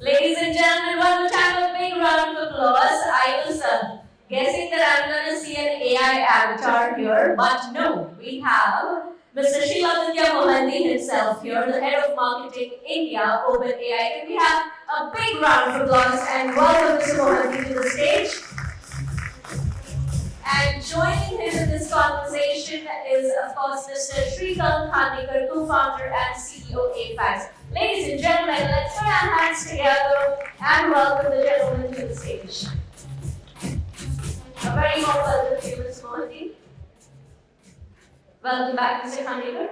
Ladies and gentlemen, one more time a big round of applause. I was guessing that I'm going to see an AI avatar here, but no, we have Mr. Sheeladitya Mohanty himself here, the head of marketing India, OpenAI. Can we have a big round of applause and welcome Mr. Mohanty to the stage? And joining him in this conversation is, of course, Mr. Sreekant Khandekar, co-founder and CEO afaqs. Ladies and gentlemen, let's put our hands together and welcome the gentleman to the stage. A very warm welcome to you, Ms. Mohanty. Welcome back, Mr. Khandekar.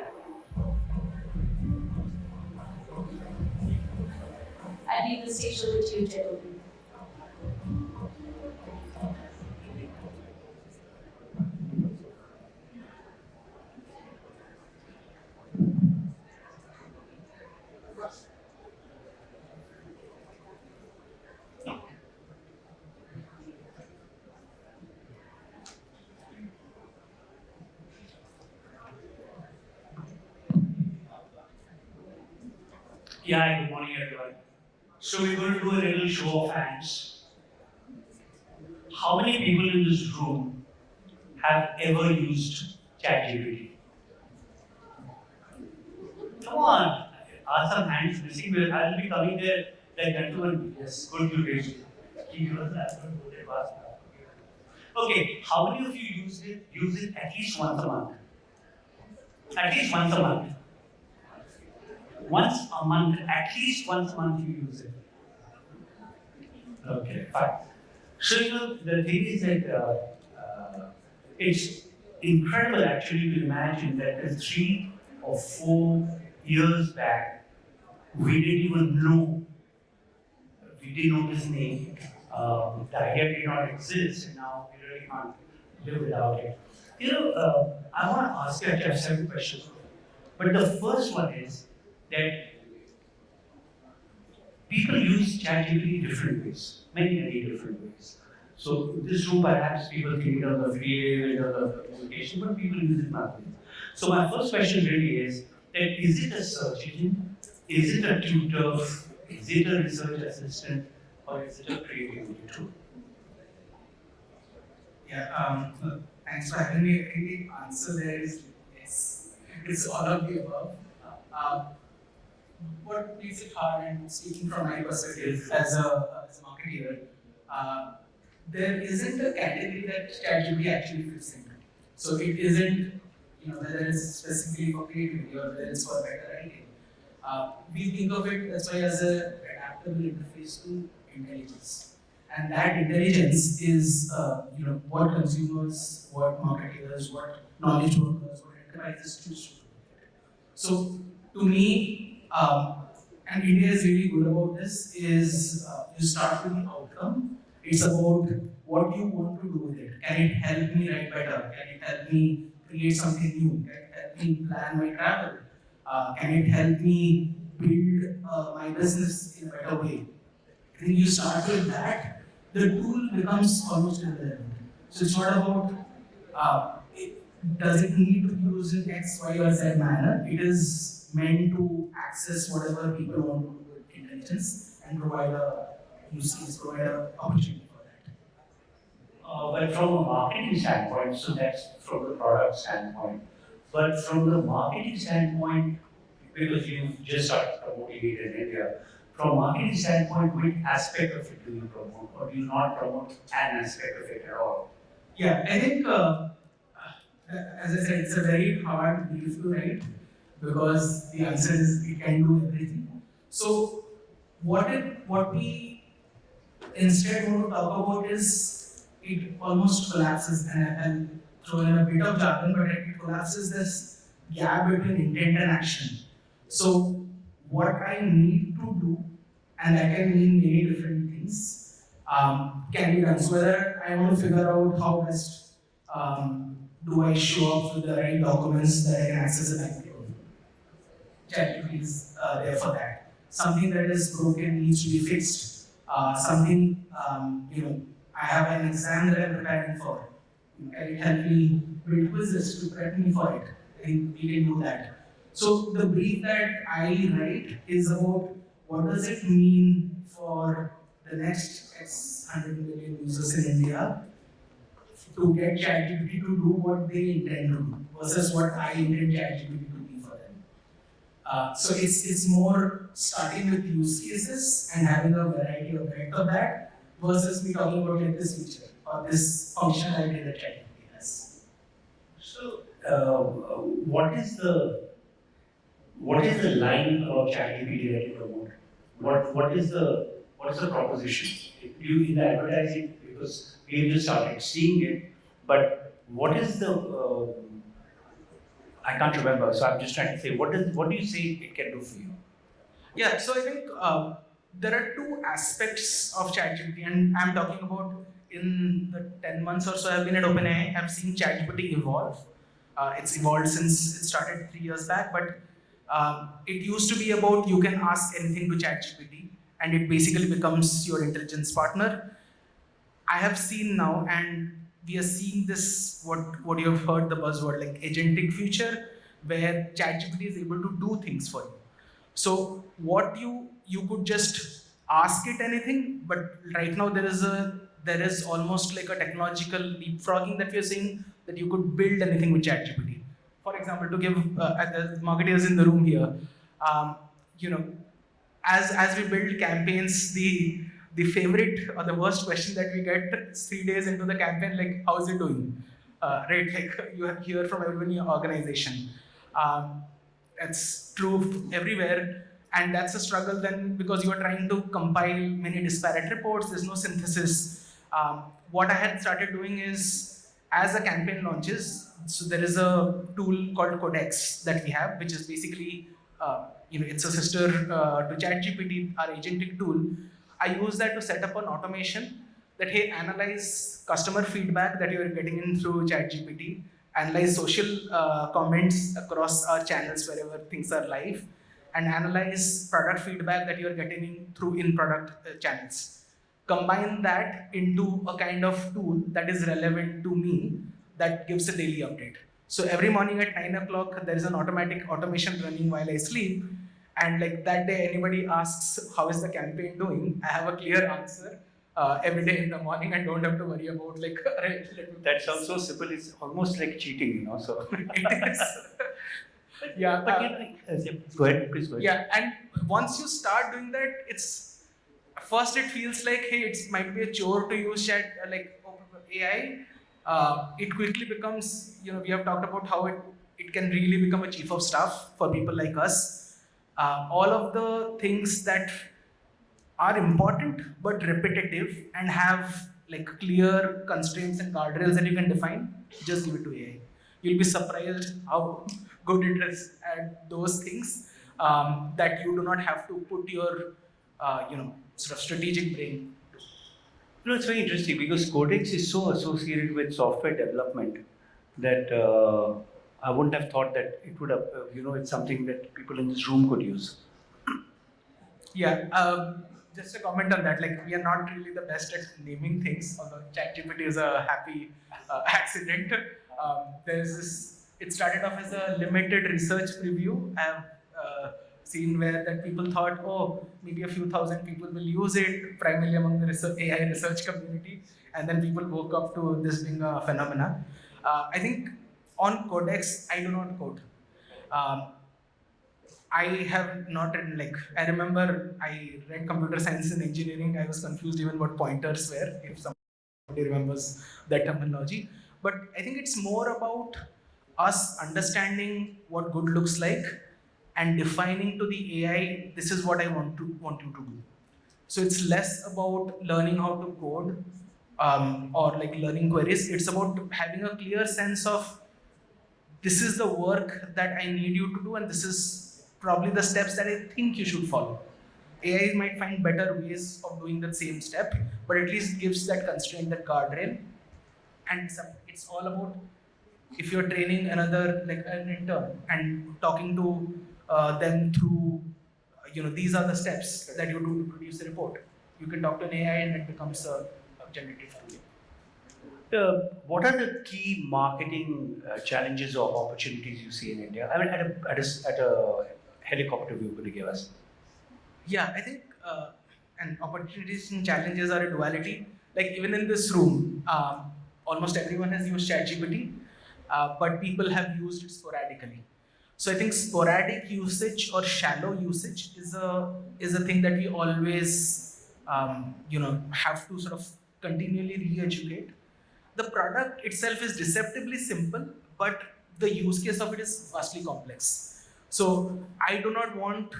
I leave the stage over to you, gentlemen. Yeah, good morning everyone. So we're going to do a little show of hands. How many people in this room have ever used ChatGPT? Come on, are some hands missing? I'll be coming there. That gentleman, yes, good you raised it. Okay, how many of you use it at least once a month? At least once a month. Once a month, at least once a month you use it. Okay, fine. So, the thing is that it's incredible actually to imagine that 3 or 4 years back, we didn't even know, we didn't know this name. The idea did not exist, and now we really can't live without it. I want to ask you, I have 7 questions. But the first one is that people use ChatGPT in different ways, many different ways. So this room, perhaps people think in terms of creative, in terms of communication, but people use it massively. So my first question really is that is it a search engine? Is it a tutor? Is it a research assistant? Or is it a creativity tool? Yeah, thanks for having me. I think the answer there is yes. It's all of the above. What makes it hard, and speaking from my perspective as a marketer, there isn't a category that ChatGPT actually fits into. So it isn't, whether it's specifically for creativity or whether it's for better writing. We think of it that's why as an adaptable interface to intelligence, and that intelligence is, what consumers, what marketers, what knowledge workers, what enterprises choose to do. So to me, and India is really good about this, is you start with the outcome. It's about what you want to do with it. Can it help me write better? Can it help me create something new? Can it help me plan my travel? Can it help me build my business in a better way? I think you start with that, the tool becomes almost irrelevant. So it's not about does it need to be used in X, Y, or Z manner. It is meant to access whatever people want to do with intelligence and provide a use case, provide an opportunity for that. But from a marketing standpoint, so that's from the product standpoint. But from the marketing standpoint, because you just started promoting it in India, from a marketing standpoint, which aspect of it do you promote, or do you not promote an aspect of it at all? Yeah, I think, as I said, it's a very hard brief to write because the answer is it can do everything. So, what we instead want to talk about is it almost collapses, and I'll throw in a bit of jargon, but it collapses this gap between intent and action. So, what I need to do, and that can mean many different things, can be done. So, whether I want to figure out how best do I show up with the right documents that I can access a bank account. ChatGPT is there for that. Something that is broken needs to be fixed. Something, I have an exam that I'm preparing for. Can it help me build quizzes to prep me for it? I think we can do that. So the brief that I write is about what does it mean for the next X 100 million users in India to get ChatGPT to do what they intend to do versus what I intend ChatGPT to be for them. So it's more starting with use cases and having a variety of breadth of that versus me talking about like this feature or this functionality that ChatGPT has. So, what is the line of ChatGPT that you promote? What is the proposition? You in the advertising, because we just started seeing it, but what is the I can't remember, so I'm just trying to say what do you say it can do for you? Yeah, so I think there are two aspects of ChatGPT, and I'm talking about in the 10 months or so I've been at OpenAI, I've seen ChatGPT evolve. It's evolved since it started 3 years back, but it used to be about you can ask anything to ChatGPT and it basically becomes your intelligence partner. I have seen now, and we are seeing this, what you have heard the buzzword like agentic future, where ChatGPT is able to do things for you. So what you could just ask it anything, but right now there is almost like a technological leapfrogging that we are seeing that you could build anything with ChatGPT. For example, to give the marketers in the room here, um, you know, as we build campaigns, the favorite or the worst question that we get is 3 days into the campaign, like how is it doing? Right, like you hear from everyone in your organization. Um, it's true everywhere, and that's a struggle then because you are trying to compile many disparate reports. There's no synthesis. What I had started doing is, as a campaign launches, so there is a tool called Codex that we have, which is basically it's a sister to ChatGPT, our agentic tool. I use that to set up an automation that, hey, analyze customer feedback that you're getting in through ChatGPT, analyze social comments across our channels wherever things are live, and analyze product feedback that you're getting in through in-product channels. Combine that into a kind of tool that is relevant to me that gives a daily update. So every morning at 9 o'clock, there is an automatic automation running while I sleep. And like that day, anybody asks, how is the campaign doing? I have a clear answer every day in the morning. I don't have to worry about like, that sounds so simple, it's almost like cheating, so. It is. Yeah. But go ahead, please go ahead. Yeah, and once you start doing that, it's first it feels like, hey, it might be a chore to use chat like AI. It quickly becomes, we have talked about how it can really become a chief of staff for people like us. All of the things that are important but repetitive and have like clear constraints and guardrails that you can define, just give it to AI. You'll be surprised how good it is at those things that you do not have to put your, sort of strategic brain. It's very interesting because Codex is so associated with software development that I wouldn't have thought that it would have, it's something that people in this room could use. Yeah, just a comment on that. Like, we are not really the best at naming things, although ChatGPT is a happy accident. There's this. It started off as a limited research preview. I have seen where that people thought, oh, maybe a few thousand people will use it, primarily among the AI research community, and then people woke up to this being a phenomena. I think on Codex, I do not code. I have not written, like, I remember I read computer science and engineering. I was confused even what pointers were, if somebody remembers that terminology. But I think it's more about us understanding what good looks like and defining to the AI, this is what I want you to do. So it's less about learning how to code or like learning queries. It's about having a clear sense of this is the work that I need you to do, and this is probably the steps that I think you should follow. AI might find better ways of doing the same step, but at least gives that constraint, that guardrail. And it's all about if you're training another, like an intern, and talking to them through, these are the steps that you do to produce a report. You can talk to an AI and it becomes a generative tool. What are the key marketing challenges or opportunities you see in India? I mean, at a helicopter view, could you give us? Yeah, I think and opportunities and challenges are a duality. Like even in this room, almost everyone has used ChatGPT, but people have used it sporadically. So I think sporadic usage or shallow usage is a thing that we always have to sort of continually re-educate. The product itself is deceptively simple, but the use case of it is vastly complex. So I do not want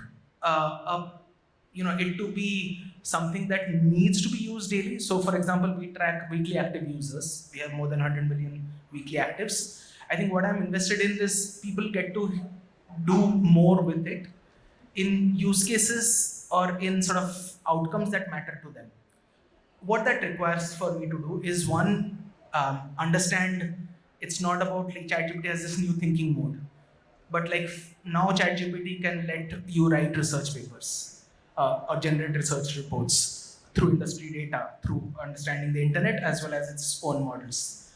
it to be something that needs to be used daily. So for example, we track weekly active users. We have more than 100 million weekly actives. I think what I'm invested in is people get to do more with it in use cases or in sort of outcomes that matter to them. What that requires for me to do is one, understand it's not about like ChatGPT has this new thinking mode, but like now ChatGPT can let you write research papers or generate research reports through industry data, through understanding the internet as well as its own models.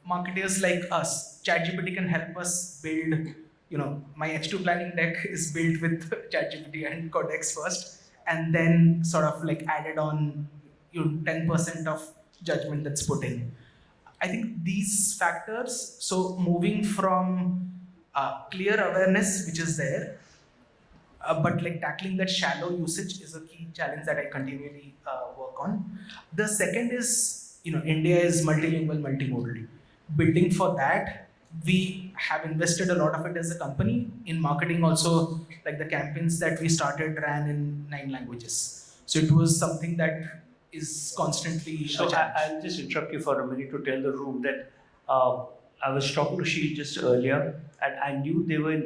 Marketers like us, ChatGPT can help us build. My H2 planning deck is built with ChatGPT and Codex first, and then sort of like added on 10% of judgment that's put in. I think these factors, so moving from clear awareness, which is there, but like tackling that shallow usage is a key challenge that I continually work on. The second is, India is multilingual, multimodal. Building for that, we have invested a lot of it as a company in marketing. Also, like the campaigns that we started ran in 9 languages. So it was something that is constantly. So I'll just interrupt you for a minute to tell the room that uh, I was talking to Sheil just earlier, and I knew they were,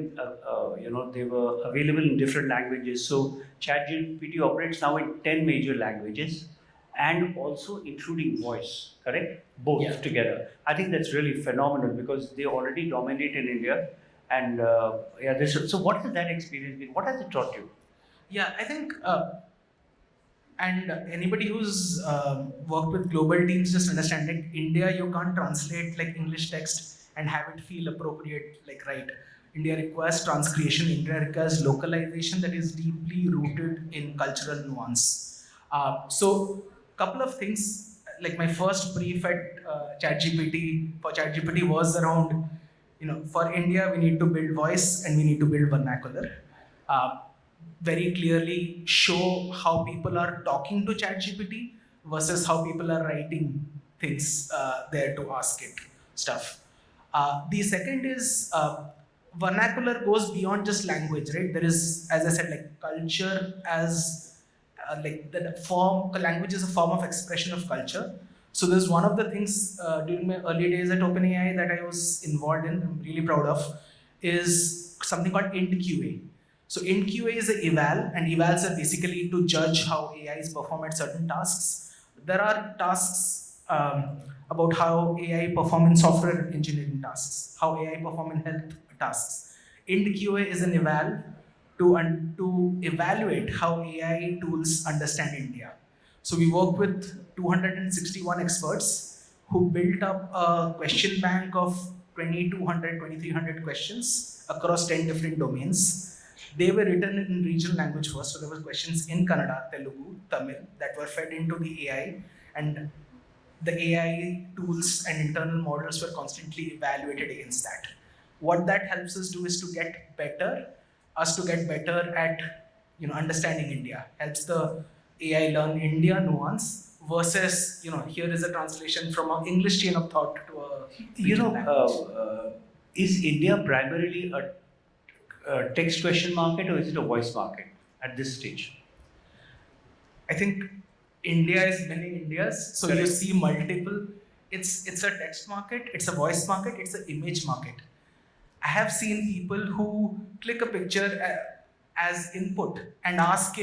they were available in different languages. So ChatGPT operates now in 10 major languages, and also including voice. Correct? Both Yeah. together. I think that's really phenomenal because they already dominate in India, and so what has that experience been? What has it taught you? Yeah, I think, and anybody who's worked with global teams just understand like India, you can't translate like English text and have it feel appropriate, like right. India requires transcreation, India requires localization that is deeply rooted in cultural nuance. So, couple of things, like my first brief at ChatGPT was around, for India, we need to build voice and we need to build vernacular. Uh, Very clearly show how people are talking to ChatGPT versus how people are writing things there to ask it stuff. The second is vernacular goes beyond just language, right? There is, as I said, like culture as like the form. Language is a form of expression of culture. So there's one of the things during my early days at OpenAI that I was involved in. I'm really proud of is something called IntQA. So IntQA is an eval, and evals are basically to judge how AIs perform at certain tasks. There are tasks about how AI perform in software engineering tasks, how AI perform in health tasks. IntQA is an eval to evaluate how AI tools understand India. So we worked with 261 experts who built up a question bank of 2200, 2300 questions across 10 different domains. They were written in regional language first, so there were questions in Kannada, Telugu, Tamil that were fed into the AI, and the AI tools and internal models were constantly evaluated against that. What that helps us do is to get better, at understanding India. Helps the AI learn India nuance versus here is a translation from an English chain of thought to a regional language. Is India primarily a text question market or is it a voice market at this stage? I think India is many Indias, so Correct. you see multiple. It's a text market, it's a voice market, it's an image market. I have seen people who click a picture as input and ask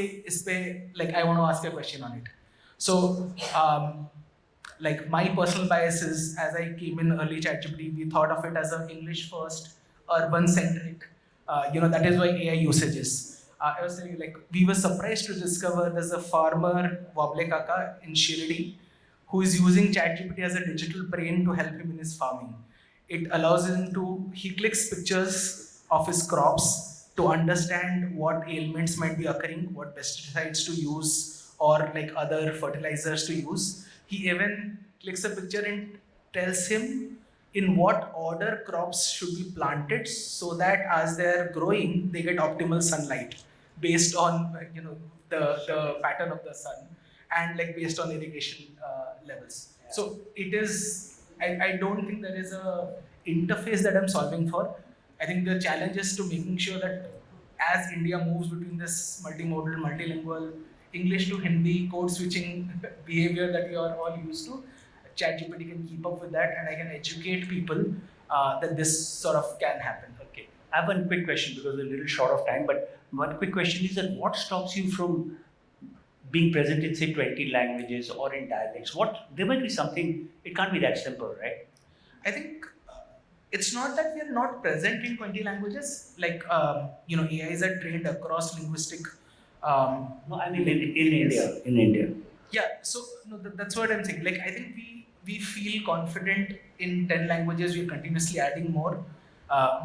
like I want to ask a question on it. So like my personal bias is as I came in early ChatGPT, we thought of it as an English first, urban centric. That is why AI usage is. I was telling you, like, we were surprised to discover there's a farmer, Wable Kaka in Shirdi, who is using ChatGPT as a digital brain to help him in his farming. It allows him to, he clicks pictures of his crops to understand what ailments might be occurring, what pesticides to use, or like other fertilizers to use. He even clicks a picture and tells him in what order crops should be planted so that as they're growing, they get optimal sunlight based on the pattern of the sun and like based on irrigation levels. So it is. I don't think there is a interface that I'm solving for. I think the challenge is to making sure that as India moves between this multimodal, multilingual, English to Hindi, code switching behavior that we are all used to, ChatGPT can keep up with that, and I can educate people that this sort of can happen. Okay. I have one quick question because we're a little short of time, but one quick question is that what stops you from being present in say 20 languages or in dialects? There might be something, it can't be that simple, right? I think it's not that we are not present in 20 languages. Like, AIs are trained across linguistic. No, I mean in India. In India. Yeah, so no, that's what I'm saying. Like, I think we feel confident in 10 languages. We're continuously adding more.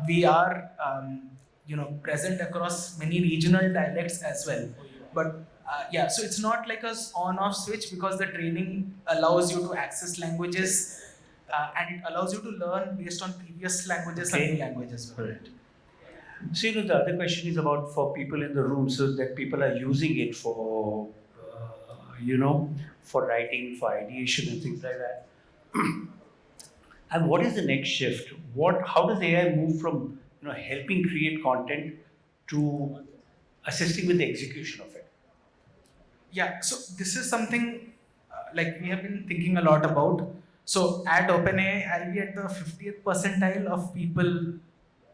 We are, present across many regional dialects as well. But yeah, so it's not like a on-off switch because the training allows you to access languages and it allows you to learn based on previous languages and new languages. Correct. See, the other question is about for people in the room, so that people are using it for, for writing, for ideation and things like that. And what is the next shift? How does AI move from helping create content to assisting with the execution of it? Yeah, so this is something like we have been thinking a lot about. So at OpenAI, I'll be at the 50th percentile of people,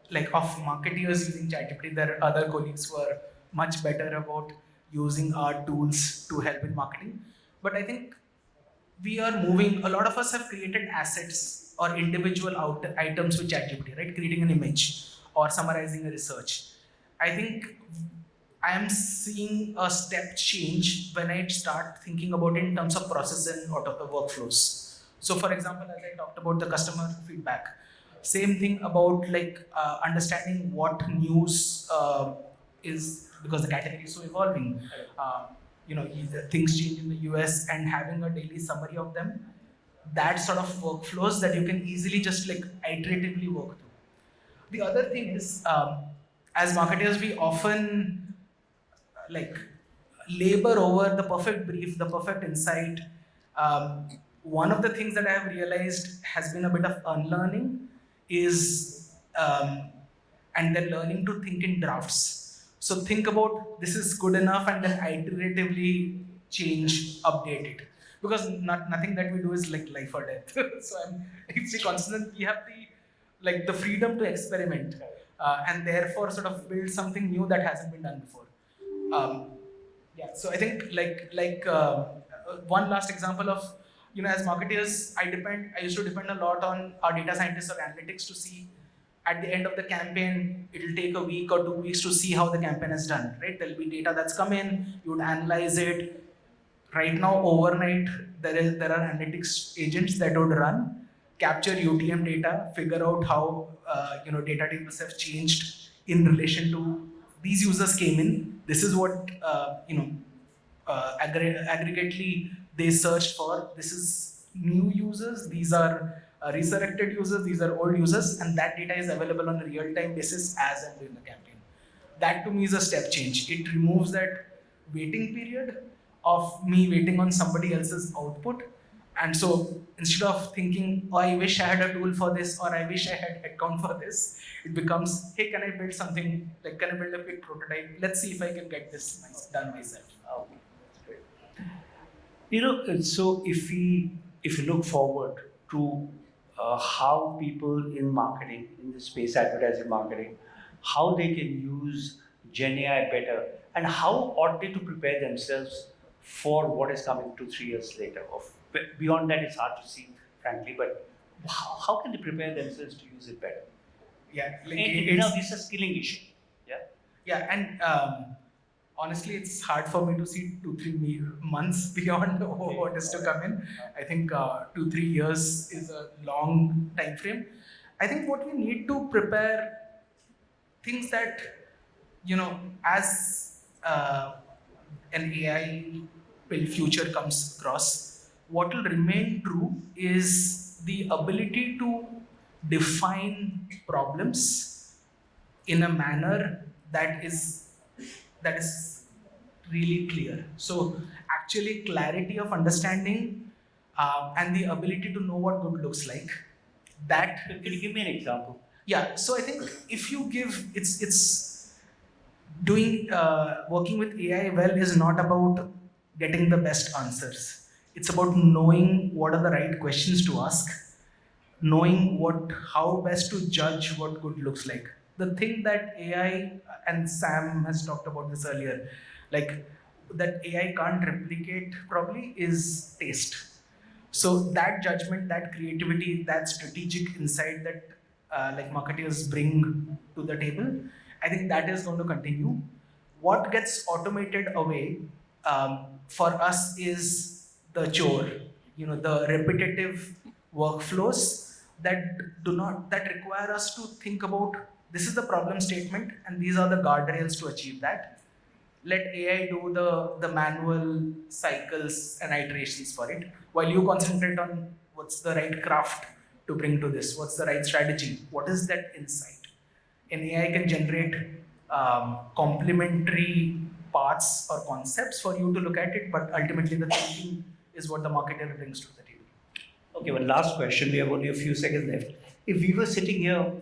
like of marketeers using ChatGPT. There are other colleagues who are much better about using our tools to help in marketing. But I think we are moving, a lot of us have created assets or individual items with ChatGPT, right? Creating an image or summarizing a research. I think I am seeing a step change when I start thinking about it in terms of process and workflows. So, for example, as I talked about the customer feedback, same thing about like understanding what news is because the category is so evolving. Things change in the US and having a daily summary of them. That sort of workflows that you can easily just like iteratively work through. The other thing is, as marketers, we often like labor over the perfect brief, the perfect insight. One of the things that I have realized has been a bit of unlearning is, and then learning to think in drafts. So think about this is good enough, and then iteratively change, update it. Because nothing that we do is like life or death. So if we constant, we have the freedom to experiment, and therefore sort of build something new that hasn't been done before. So I think one last example of, as marketers, I used to depend a lot on our data scientists or analytics to see at the end of the campaign, it'll take a week or 2 weeks to see how the campaign has done, right? There'll be data that's come in, you would analyze it. Right now, overnight, there are analytics agents that would run, capture UTM data, figure out how data tables have changed in relation to these users came in. This is what aggregately they searched for. This is new users. These are resurrected users. These are old users, and that data is available on a real-time basis as I'm doing the campaign. That to me is a step change. It removes that waiting period of me waiting on somebody else's output. And so instead of thinking, oh, I wish I had a tool for this, or I wish I had headcount for this, it becomes, hey, can I build something, like can I build a quick prototype? Let's see if I can get this done myself. Okay. So if you look forward to how people in marketing, in the space advertising marketing, how they can use Gen AI better, and how ought they to prepare themselves for what is coming 2-3 years later. Beyond that, it's hard to see, frankly, but how can they prepare themselves to use it better? Yeah, it's a skilling issue. Yeah, and honestly, it's hard for me to see 2-3 months beyond what is to come in. I think 2-3 years is a long time frame. I think what we need to prepare things that as an AI future comes across, what will remain true is the ability to define problems in a manner that is really clear. So actually, clarity of understanding and the ability to know what good looks like. That Can you give me an example? Yeah. So I think if you give it's doing working with AI well is not about getting the best answers. It's about knowing what are the right questions to ask, knowing how best to judge what good looks like. The thing that AI, and Sam has talked about this earlier, like that AI can't replicate probably is taste. So that judgment, that creativity, that strategic insight that like marketers bring to the table, I think that is going to continue. What gets automated away for us is the chore, the repetitive workflows that require us to think about this is the problem statement and these are the guardrails to achieve that. Let AI do the manual cycles and iterations for it, while you concentrate on what's the right craft to bring to this, what's the right strategy, what is that insight. And AI can generate complementary parts or concepts for you to look at it, but ultimately the thinking is what the marketer brings to the table. Okay, one last question. We have only a few seconds left. If we were sitting here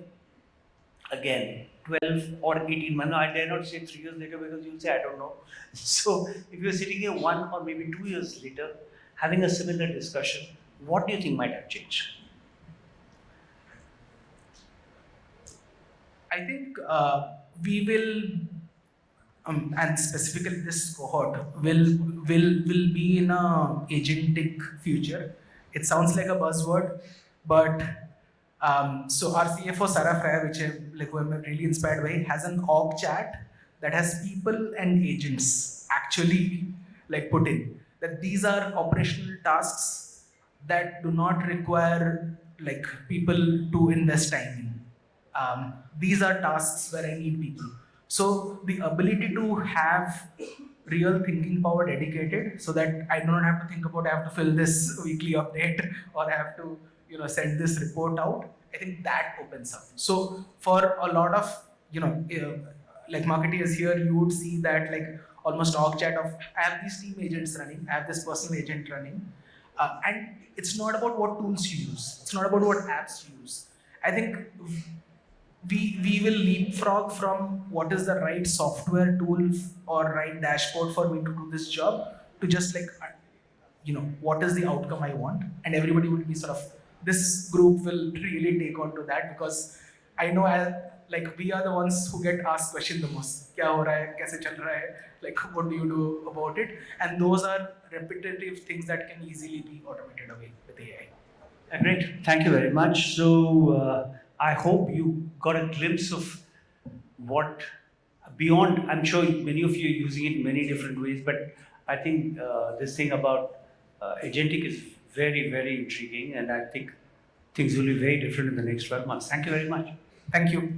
again, 12 or 18 months, no, I dare not say 3 years later because you'll say, I don't know. So, if you're sitting here 1 or maybe 2 years later, having a similar discussion, what do you think might have changed? I think we will, and specifically this cohort will be in a agentic future. It sounds like a buzzword, but so our CFO Sarah Fryer, who I'm really inspired by, has an org chat that has people and agents actually put in that these are operational tasks that do not require people to invest time in. These are tasks where I need people. So the ability to have real thinking power dedicated, so that I do not have to think about I have to fill this weekly update or I have to send this report out. I think that opens up. So for a lot of marketeers here, you would see that almost org chat of I have these team agents running, I have this personal agent running, and it's not about what tools you use. It's not about what apps you use. I think we will leapfrog from what is the right software tool or right dashboard for me to do this job to just what is the outcome I want, and everybody will be sort of this group will really take on to that because I know we are the ones who get asked question the most. Kya ho raha hai? Kaise chal raha hai? What do you do about it? And those are repetitive things that can easily be automated away with AI. Great, thank you very much. So, I hope you got a glimpse of what beyond, I'm sure many of you are using it in many different ways, but I think this thing about agentic is very, very intriguing, and I think things will be very different in the next 12 months. Thank you very much. Thank you.